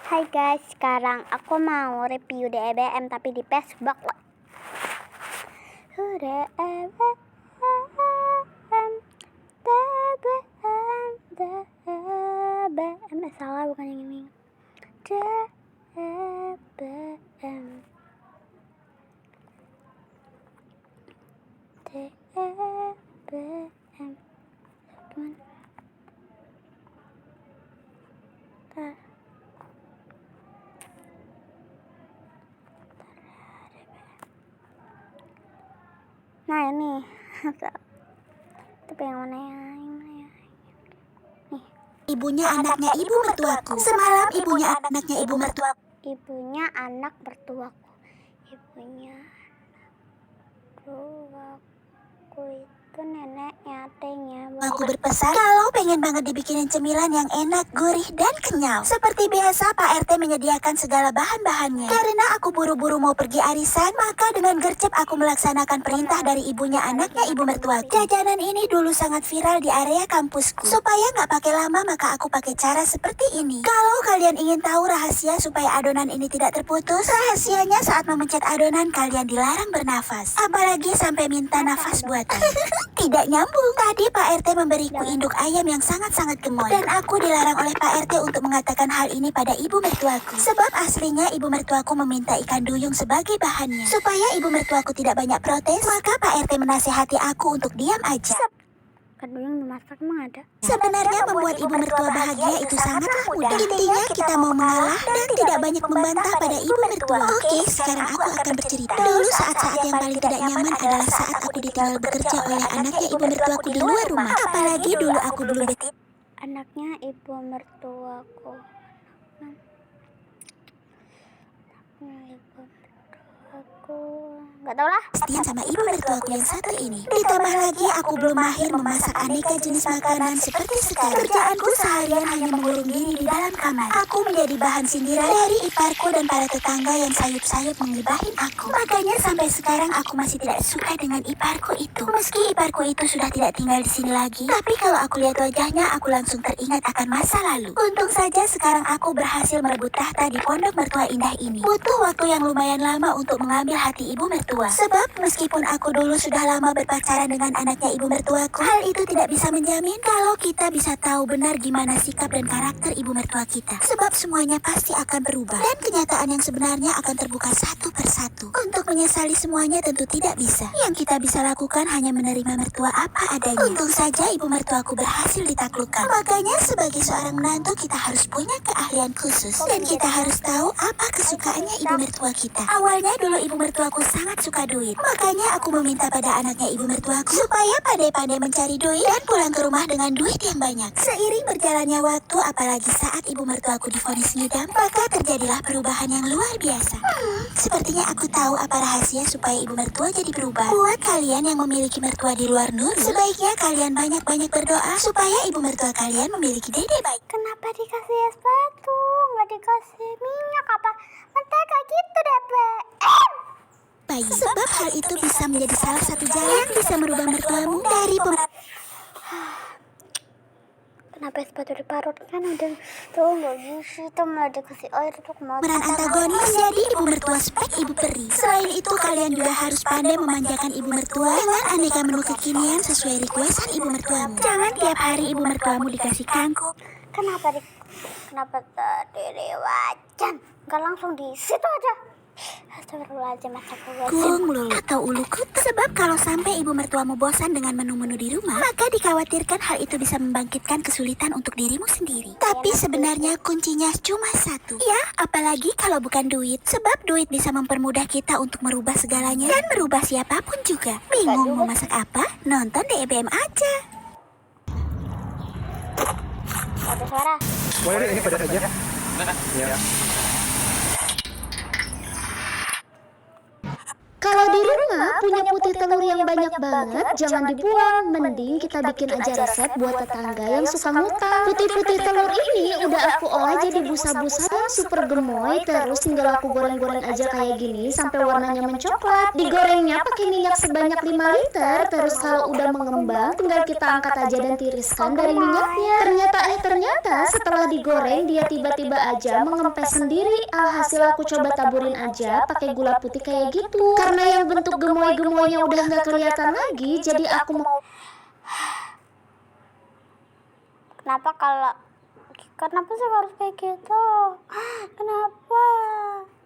Hai guys, sekarang aku mau review DBM tapi di Facebook. DBM, salah bukan yang ini. DBM, nah ini tapi yang mana ya? Nih. Ibunya anaknya ibu mertuaku. Semalam ibunya anaknya ibu mertuaku. Ibunya anak mertuaku. Ibunya mertuaku itu neneknya, adenya. Aku berpesan kalau pengen banget dibikinin cemilan yang enak, gurih, dan kenyal. Seperti biasa Pak RT menyediakan segala bahan-bahannya. Karena aku buru-buru mau pergi arisan, maka dengan gercep aku melaksanakan perintah dari ibunya anaknya ibu mertuaku. Jajanan ini dulu sangat viral di area kampusku. Supaya nggak pakai lama maka aku pakai cara seperti ini. Kalau kalian ingin tahu rahasia supaya adonan ini tidak terputus, rahasianya saat memencet adonan kalian dilarang bernafas. Apalagi sampai minta nafas buatan. Tidak nyambung. Tadi Pak RT memberiku induk ayam yang sangat-sangat gemoy. Dan aku dilarang oleh Pak RT untuk mengatakan hal ini pada ibu mertuaku. Sebab aslinya ibu mertuaku meminta ikan duyung sebagai bahannya. Supaya ibu mertuaku tidak banyak protes, maka Pak RT menasihati aku untuk diam aja. Kan duyung dimasak emang ada. Sebenarnya membuat ibu mertua bahagia itu sangatlah mudah. Intinya kita mau mengalah dan tidak banyak membantah pada ibu mertua. Oke, sekarang aku akan bercerita. Dulu saat-saat yang paling tidak nyaman adalah saat aku ditinggal bekerja oleh anaknya ibu mertuaku di luar rumah. Apalagi dulu aku belum Anaknya ibu mertuaku. Anaknya ibu mertuaku. Nggak tahu lah. Setia sama ibu mertuaku yang satu ini. Ditambah lagi aku belum mahir memasak aneka jenis makanan seperti sekarang. Kerjaanku seharian hanya mengurung diri di dalam kamar. Aku menjadi bahan sindiran dari iparku dan para tetangga yang sayup-sayup mengibahin aku. Makanya sampai sekarang aku masih tidak suka dengan iparku itu. Meski iparku itu sudah tidak tinggal di sini lagi, tapi kalau aku lihat wajahnya aku langsung teringat akan masa lalu. Untung saja sekarang aku berhasil merebut tahta di pondok mertua indah ini. Butuh waktu yang lumayan lama untuk mengambil hati ibu mertua. Sebab meskipun aku dulu sudah lama berpacaran dengan anaknya ibu mertuaku, hal itu tidak bisa menjamin kalau kita bisa tahu benar gimana sikap dan karakter ibu mertua kita. Sebab semuanya pasti akan berubah. Dan kenyataan yang sebenarnya akan terbuka satu persatu. Untuk menyesali semuanya tentu tidak bisa. Yang kita bisa lakukan hanya menerima mertua apa adanya. Untung saja ibu mertuaku berhasil ditaklukkan. Makanya sebagai seorang menantu kita harus punya keahlian khusus. Dan kita harus tahu apa kesukaannya ibu mertua kita. Awalnya dulu ibu mertuaku sangat suka duit. Makanya aku meminta pada anaknya ibu mertuaku supaya pandai-pandai mencari duit dan pulang ke rumah dengan duit yang banyak. Seiring berjalannya waktu, apalagi saat ibu mertuaku divonis ngidam, maka terjadilah perubahan yang luar biasa. Sepertinya aku tahu apa rahasia supaya ibu mertua jadi berubah. Buat kalian yang memiliki mertua di luar Nurul, sebaiknya kalian banyak-banyak berdoa supaya ibu mertua kalian memiliki dede baik. Kenapa dikasih es batu? Nggak dikasih minyak apa? Mentega gitu deh, Bayi. Sebab hal itu bisa menjadi salah satu jalan yang bisa merubah mertuamu dari Kenapa es batu diparut? Kan udah tuh nggak gizi, tuh mau dikasih air tuh mau. peran antagonis jadi ibu mertua spek ibu peri. Selain itu kalian juga harus pandai memanjakan ibu mertua dengan aneka menu kekinian sesuai requestan ibu mertuamu. Jangan tiap hari ibu mertuamu dikasih kangkung. Kenapa tadi wajan? Nggak langsung di situ aja. Astagfirullahaladzim, Kung melulu atau ulu kutu. Sebab kalau sampai ibu mertuamu bosan dengan menu-menu di rumah, maka dikhawatirkan hal itu bisa membangkitkan kesulitan untuk dirimu sendiri. Tapi sebenarnya kuncinya cuma satu. Ya, apalagi kalau bukan duit. Sebab duit bisa mempermudah kita untuk merubah segalanya dan merubah siapapun juga. Bingung mau masak apa? Nonton DBM aja. ada suara. Boleh deh, ini pada aja. Ya. Kalau di rumah punya putih telur yang banyak banget, jangan dibuang. Mending kita bikin aja resep buat tetangga yang suka ngutang. Putih-putih telur ini udah aku olah jadi busa-busa yang super gemoy. Terus tinggal aku goreng-goreng aja kayak gini sampai warnanya mencoklat. Digorengnya pakai minyak sebanyak 5 liter. Terus kalau udah mengembang, tinggal kita angkat aja dan tiriskan dari minyaknya. Ternyata setelah digoreng dia tiba-tiba aja mengempes sendiri. Alhasil aku coba taburin aja pakai gula putih kayak gitu. Karena yang bentuk gemoy-gemoynya udah nggak kelihatan lagi, jadi aku mau. Kenapa sih harus kayak gitu? Kenapa?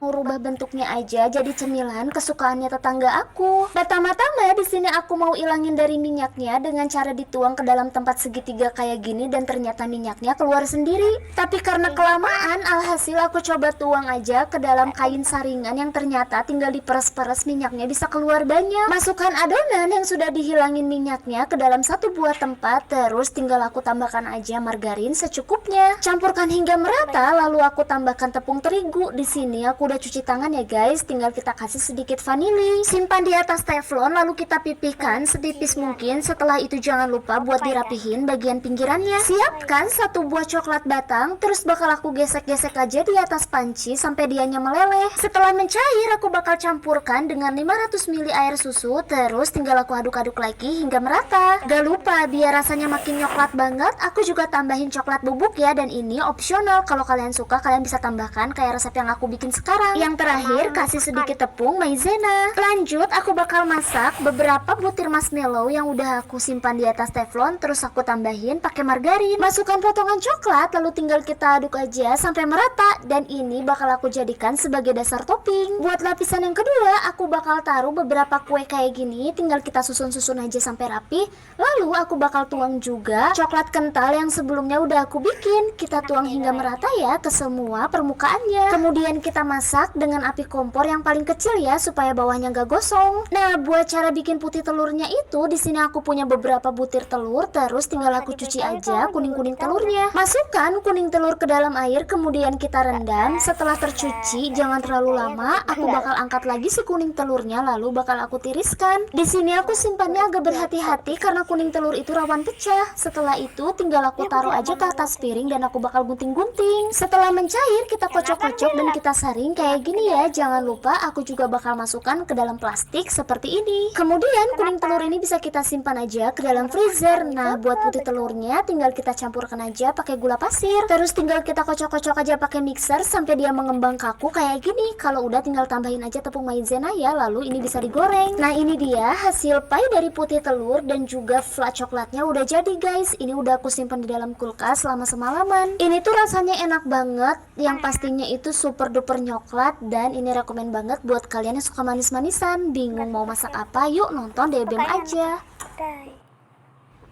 Mau rubah bentuknya aja jadi cemilan kesukaannya tetangga aku. Pertama-tama di sini aku mau ilangin dari minyaknya dengan cara dituang ke dalam tempat segitiga kayak gini, dan ternyata minyaknya keluar sendiri. Tapi karena kelamaan, alhasil aku coba tuang aja ke dalam kain saringan yang ternyata tinggal diperes-peres minyaknya bisa keluar banyak. Masukkan adonan yang sudah dihilangin minyaknya ke dalam satu buah tempat, terus tinggal aku tambahkan aja margarin secukupnya. Campurkan hingga merata, lalu aku tambahkan tepung terigu. Di sini aku udah cuci tangan ya guys, tinggal kita kasih sedikit vanili. Simpan di atas teflon lalu kita pipihkan setipis mungkin. Setelah itu jangan lupa buat dirapihin bagian pinggirannya. Siapkan satu buah coklat batang, terus bakal aku gesek-gesek aja di atas panci sampai dianya meleleh. Setelah mencair, aku bakal campurkan dengan 500 ml air susu, terus tinggal aku aduk-aduk lagi hingga merata. Gak lupa biar rasanya makin coklat banget, aku juga tambahin coklat bubuk ya, dan ini opsional. Kalau kalian suka kalian bisa tambahkan kayak resep yang aku bikin sekarang. Yang terakhir, kasih sedikit tepung maizena. Lanjut, aku bakal masak beberapa butir marshmallow yang udah aku simpan di atas teflon, terus aku tambahin pakai margarin. Masukkan potongan coklat, lalu tinggal kita aduk aja sampai merata, dan ini bakal aku jadikan sebagai dasar topping. Buat lapisan yang kedua, aku bakal taruh beberapa kue kayak gini, tinggal kita susun-susun aja sampai rapi. Lalu aku bakal tuang juga coklat kental yang sebelumnya udah aku bikin. Kita tuang hingga merata ya ke semua permukaannya. Kemudian kita masak dengan api kompor yang paling kecil ya, supaya bawahnya gak gosong. Nah, buat cara bikin putih telurnya itu, di sini aku punya beberapa butir telur, terus tinggal aku cuci aja kuning-kuning telurnya. Masukkan kuning telur ke dalam air, kemudian kita rendam. Setelah tercuci, jangan terlalu lama, aku bakal angkat lagi si kuning telurnya, lalu bakal aku tiriskan. Di sini aku simpannya agak berhati-hati karena kuning telur itu rawan pecah. Setelah itu tinggal aku taruh aja ke atas piring dan aku bakal gunting-gunting. Setelah mencair, kita kocok-kocok dan kita saring kayak gini ya. Jangan lupa aku juga bakal masukkan ke dalam plastik seperti ini. Kemudian kuning telur ini bisa kita simpan aja ke dalam freezer. Nah, buat putih telurnya tinggal kita campurkan aja pakai gula pasir. Terus tinggal kita kocok-kocok aja pakai mixer sampai dia mengembang kaku kayak gini. Kalau udah tinggal tambahin aja tepung maizena ya, lalu ini bisa digoreng. Nah, ini dia hasil pie dari putih telur dan juga flat coklatnya udah jadi guys. Ini udah aku simpan di dalam kulkas selama semalaman. Ini tuh rasanya enak banget, yang pastinya itu super duper nyoklat, dan ini rekomen banget buat kalian yang suka manis-manisan. Bingung mau masak apa? Yuk nonton DBM aja.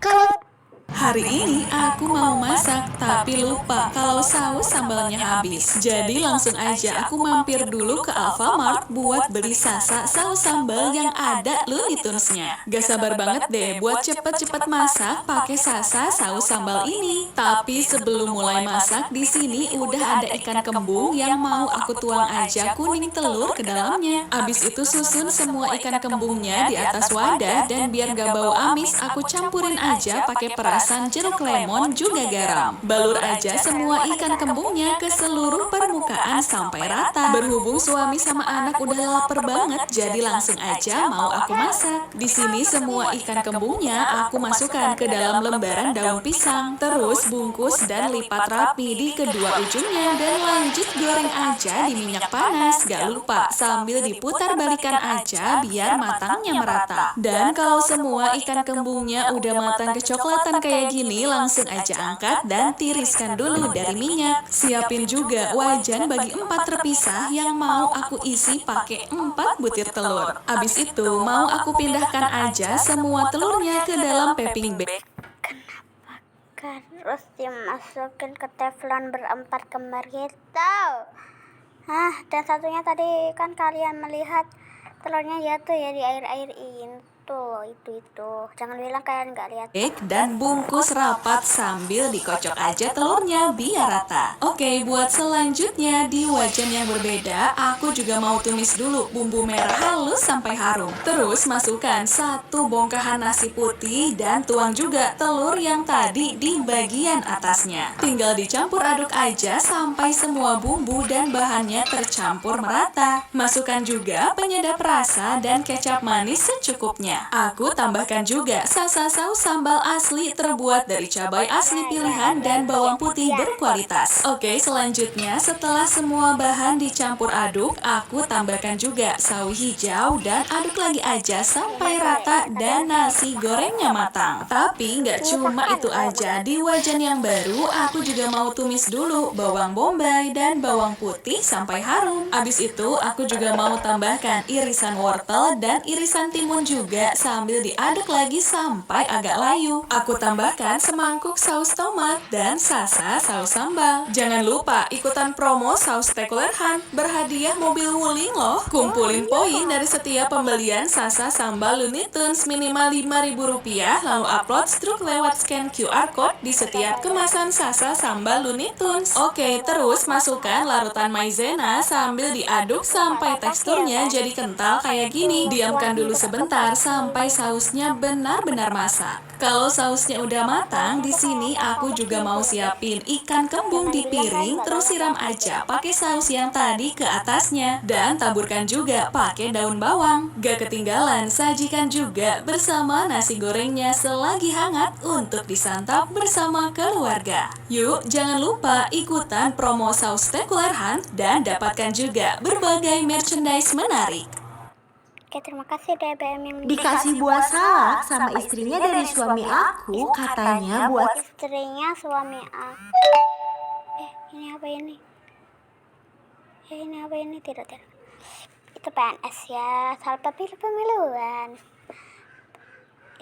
Kalau Hari ini aku mau masak, tapi lupa kalau saus sambalnya habis. Jadi langsung aja aku mampir dulu ke Alfamart buat beli Sasa saus sambal yang ada Looney Tunes-nya. Gak sabar banget deh buat cepet-cepet masak pakai Sasa saus sambal ini. Tapi sebelum mulai masak, di sini udah ada ikan kembung yang mau aku tuang aja kuning telur ke dalamnya. Abis itu susun semua ikan kembungnya di atas wadah, dan biar gak bau amis, aku campurin aja pakai perasan jeruk lemon juga garam. Balur aja semua ikan kembungnya ke seluruh permukaan sampai rata. Berhubung suami sama anak udah lapar banget, jadi langsung aja mau aku masak. Di sini semua ikan kembungnya aku masukkan ke dalam lembaran daun pisang, terus bungkus dan lipat rapi di kedua ujungnya, dan lanjut goreng aja di minyak panas. Gak lupa sambil diputar balikan aja biar matangnya merata. Dan kalau semua ikan kembungnya udah matang kecoklatan kayak gini, langsung aja angkat dan tiriskan dulu dari minyak. Siapin juga wajan bagi 4 terpisah yang mau aku isi pakai 4 butir telur. Abis itu mau aku pindahkan aja semua telurnya ke dalam piping bag. harus dimasukin ke teflon berempat kembar gitu. Dan satunya tadi kan kalian melihat telurnya jatuh ya di air-air itu. loh, itu. Jangan bilang kalian nggak lihat. Dan bungkus rapat sambil dikocok aja telurnya biar rata. Oke, buat selanjutnya di wajan yang berbeda, aku juga mau tumis dulu bumbu merah halus sampai harum. Terus masukkan 1 bongkahan nasi putih dan tuang juga telur yang tadi di bagian atasnya. Tinggal dicampur aduk aja sampai semua bumbu dan bahannya tercampur merata. Masukkan juga penyedap rasa dan kecap manis secukupnya. Aku tambahkan juga salsa saus sambal asli terbuat dari cabai asli pilihan dan bawang putih berkualitas. Oke, selanjutnya setelah semua bahan dicampur aduk, aku tambahkan juga sawi hijau dan aduk lagi aja sampai rata dan nasi gorengnya matang. Tapi nggak cuma itu aja, di wajan yang baru aku juga mau tumis dulu bawang bombay dan bawang putih sampai harum. Abis itu aku juga mau tambahkan irisan wortel dan irisan timun juga sambil diaduk lagi sampai agak layu. Aku tambahkan semangkuk saus tomat dan sasa saus sambal. Jangan lupa ikutan promo saus Tekuler Hunt, berhadiah mobil wuling loh. Kumpulin poin dari setiap pembelian sasa sambal Looney Tunes minimal Rp5.000, lalu upload struk lewat scan QR code di setiap kemasan sasa sambal Looney Tunes. Oke, terus masukkan larutan maizena sambil diaduk sampai teksturnya jadi kental kayak gini. Diamkan dulu sebentar sampai sausnya benar-benar masak. Kalau sausnya udah matang, di sini aku juga mau siapin ikan kembung di piring, terus siram aja pakai saus yang tadi ke atasnya dan taburkan juga pakai daun bawang. Gak ketinggalan, sajikan juga bersama nasi gorengnya selagi hangat untuk disantap bersama keluarga. Yuk, jangan lupa ikutan promo saus Tekuler Hunt dan dapatkan juga berbagai merchandise menarik. Oke, terima kasih DBM yang Dikasih buah salak sama istrinya dari suami aku, katanya buat istrinya suami aku. Ini apa ini? Ini apa ini? Tidak. Itu PNS ya, salpa pilih pemiluan.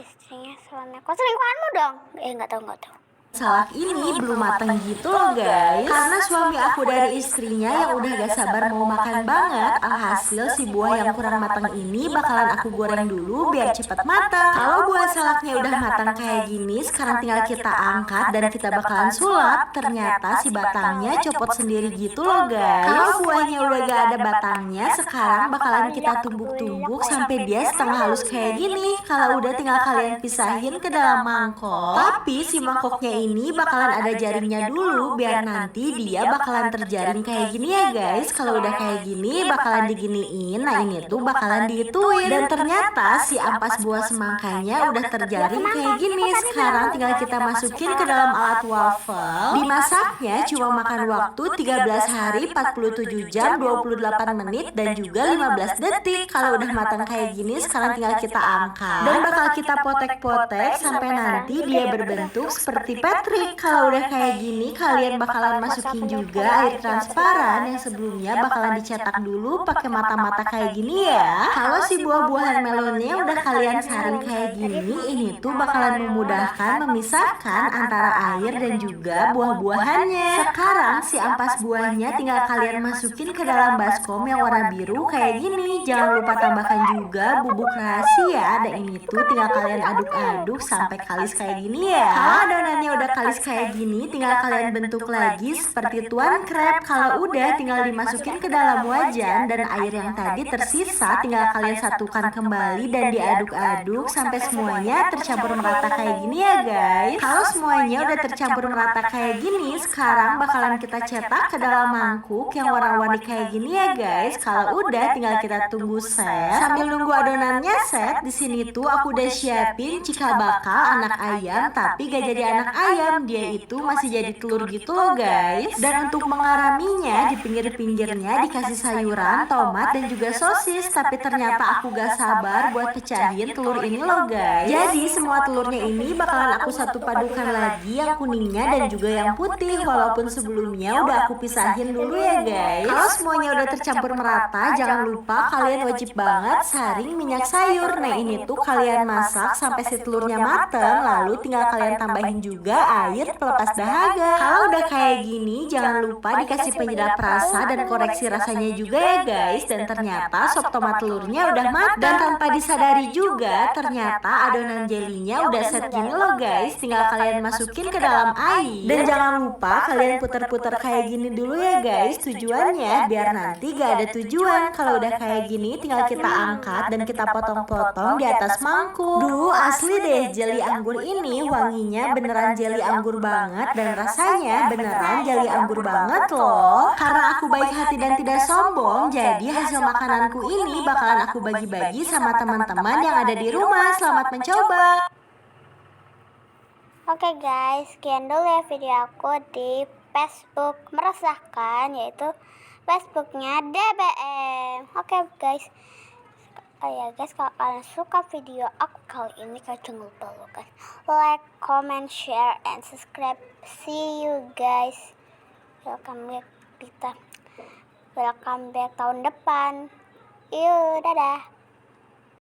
Istrinya suami aku. Selingkuhanmu dong? Nggak tahu. salak ini belum matang gitu loh guys. Karena suami aku dari istrinya yang udah gak sabar mau makan banget, alhasil si buah yang kurang matang ini bakalan aku goreng dulu biar cepet matang. Kalau buah salaknya udah matang kayak gini, sekarang tinggal kita angkat dan kita bakalan sulap. Ternyata si batangnya copot sendiri gitu loh guys. Kalau buahnya udah gak ada batangnya, sekarang bakalan kita tumbuk-tumbuk sampai dia setengah halus kayak gini. Kalau udah tinggal kalian pisahin ke dalam mangkok. Tapi si mangkoknya ini bakalan ada jaringnya dulu biar nanti dia bakalan terjaring kayak gini ya guys. Kalau udah kayak gini bakalan diginiin. Nah ini tuh bakalan diituin. Dan ternyata si ampas buah semangkanya udah terjaring kayak gini. Sekarang tinggal kita masukin ke dalam alat waffle. Dimasaknya cuma makan waktu 13 hari 47 jam 28 menit dan juga 15 detik. Kalau udah matang kayak gini sekarang tinggal kita angkat dan bakal kita potek-potek sampai nanti dia berbentuk seperti Patrick. Kalau udah kayak gini kalian bakalan masukin juga air transparan yang sebelumnya bakalan dicetak dulu pakai mata-mata kayak gini ya. Kalau si buah-buahan melonnya udah kalian saring kayak gini, ini tuh bakalan memudahkan memisahkan antara air dan juga buah-buahannya. Sekarang si ampas buahnya tinggal kalian masukin ke dalam baskom yang warna biru kayak gini. Jangan lupa tambahkan juga bubuk rahasia dan ini tuh tinggal kalian aduk-aduk sampai kalis kayak gini ya. Kalau adonannya udah kalis kayak gini tinggal kalian bentuk lagi seperti tuan crab. Kalau udah tinggal dimasukin ke dalam wajan dan air yang tadi tersisa tinggal kalian satukan kembali dan diaduk-aduk sampai semuanya tercampur merata kayak gini ya guys. Kalau semuanya udah tercampur merata kayak gini, sekarang bakalan kita cetak ke dalam mangkuk yang warna-warni kayak gini ya guys. Kalau udah tinggal kita tunggu set. Sambil nunggu adonannya set, di sini tuh aku udah siapin cikal bakal anak ayam tapi gak jadi anak ayam, dia itu masih jadi telur gitu loh guys. Dan untuk mengaraminya di pinggir-pinggirnya dikasih sayuran, tomat dan juga sosis. Tapi ternyata aku gak sabar buat pecahin telur ini loh guys. Jadi semua telurnya ini bakalan aku satu padukan lagi, yang kuningnya dan juga yang putih. Walaupun sebelumnya udah aku pisahin dulu ya guys. Kalau semuanya udah tercampur merata, jangan lupa kalian wajib banget saring minyak sayur. Nah ini tuh kalian masak sampai si telurnya mateng, lalu tinggal kalian tambahin juga air pelepas dahaga. Kalau udah kayak gini, jangan lupa dikasih penyedap rasa dan koreksi rasanya juga ya guys. Dan ternyata sop tomat telurnya udah matang. Dan tanpa disadari juga, ternyata adonan jelinya udah set gini loh guys. Tinggal kalian masukin ke dalam air. Dan jangan lupa kalian puter-puter kayak gini dulu ya guys. Tujuannya biar nanti gak ada tujuan. Kalau udah kayak gini, tinggal kita angkat dan kita potong-potong di atas mangkuk. Duh, asli deh, jeli anggur ini wanginya beneran jeli anggur banget dan rasanya beneran jeli anggur banget loh. Karena aku baik hati dan tidak sombong, jadi hasil makananku ini bakalan aku bagi-bagi sama teman-teman yang ada di rumah. Selamat mencoba. Oke guys, sekian dulu ya video aku di Facebook meresahkan, yaitu Facebooknya DBM. Oke guys. Oh ya guys, kalau kalian suka video aku kali ini, kalian jangan lupa loh guys, like, comment, share, and subscribe. See you guys. Welcome back tahun depan. Yuk, dadah.